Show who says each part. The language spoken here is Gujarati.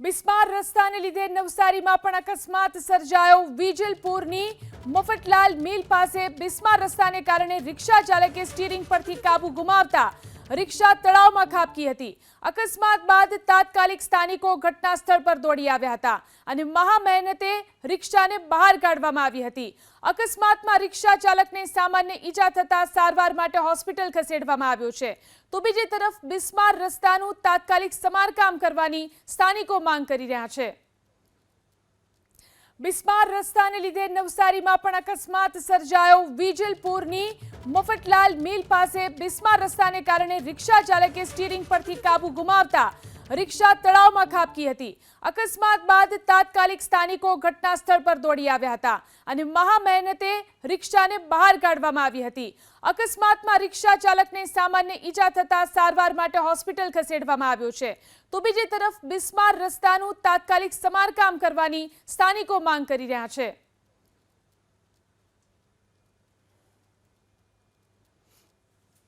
Speaker 1: બિસ્માર રસ્તાને લીધે નવસારીમાં પણ અકસ્માત સર્જાયો। વિજલપુરની મફતલાલ મિલ પાસે બિસ્માર રસ્તાને કારણે રિક્ષા ચાલકે સ્ટીરિંગ પરથી કાબુ ગુમાવતા રિક્ષા તળાવમાં ખાબકી હતી। અકસ્માત બાદ તાત્કાલિક સ્થાનિકો ઘટના સ્થળ પર દોડી આવ્યા હતા અને મહા મહેનતે રિક્ષાને બહાર કાઢવામાં આવી હતી। અકસ્માતમાં રિક્ષા ચાલકને સામાન્ય ઈજા થતા સારવાર માટે હોસ્પિટલ ખસેડવામાં આવ્યો છે। તો બીજી તરફ બિસ્માર રસ્તાનું તાત્કાલિક સમારકામ કરવાની સ્થાનિકો માંગ કરી રહ્યા છે। બિસ્માર રસ્તાને લીધે નવસારીમાં પણ અકસ્માત સર્જાયો। વિજલપુરની મફતલાલ મિલ પાસે બિસ્માર રસ્તાને કારણે રિક્ષા ચાલકે સ્ટીરિંગ પરથી કાબુ ગુમાવતા રિક્ષા તળાવમાં ખાબકી હતી। અકસ્માત બાદ તાત્કાલિક સ્થાનિકો ઘટના સ્થળ પર દોડી આવ્યા હતા અને મહા મહેનતે રિક્ષાને બહાર કાઢવામાં આવી હતી। અકસ્માતમાં રિક્ષા ચાલકને સામાન્ય ઈજા થતા સારવાર માટે હોસ્પિટલ ખસેડવામાં આવ્યો છે। તો બીજી તરફ બિસ્માર રસ્તાનું તાત્કાલિક સમારકામ કરવાની સ્થાનિકો માંગ કરી રહ્યા છે।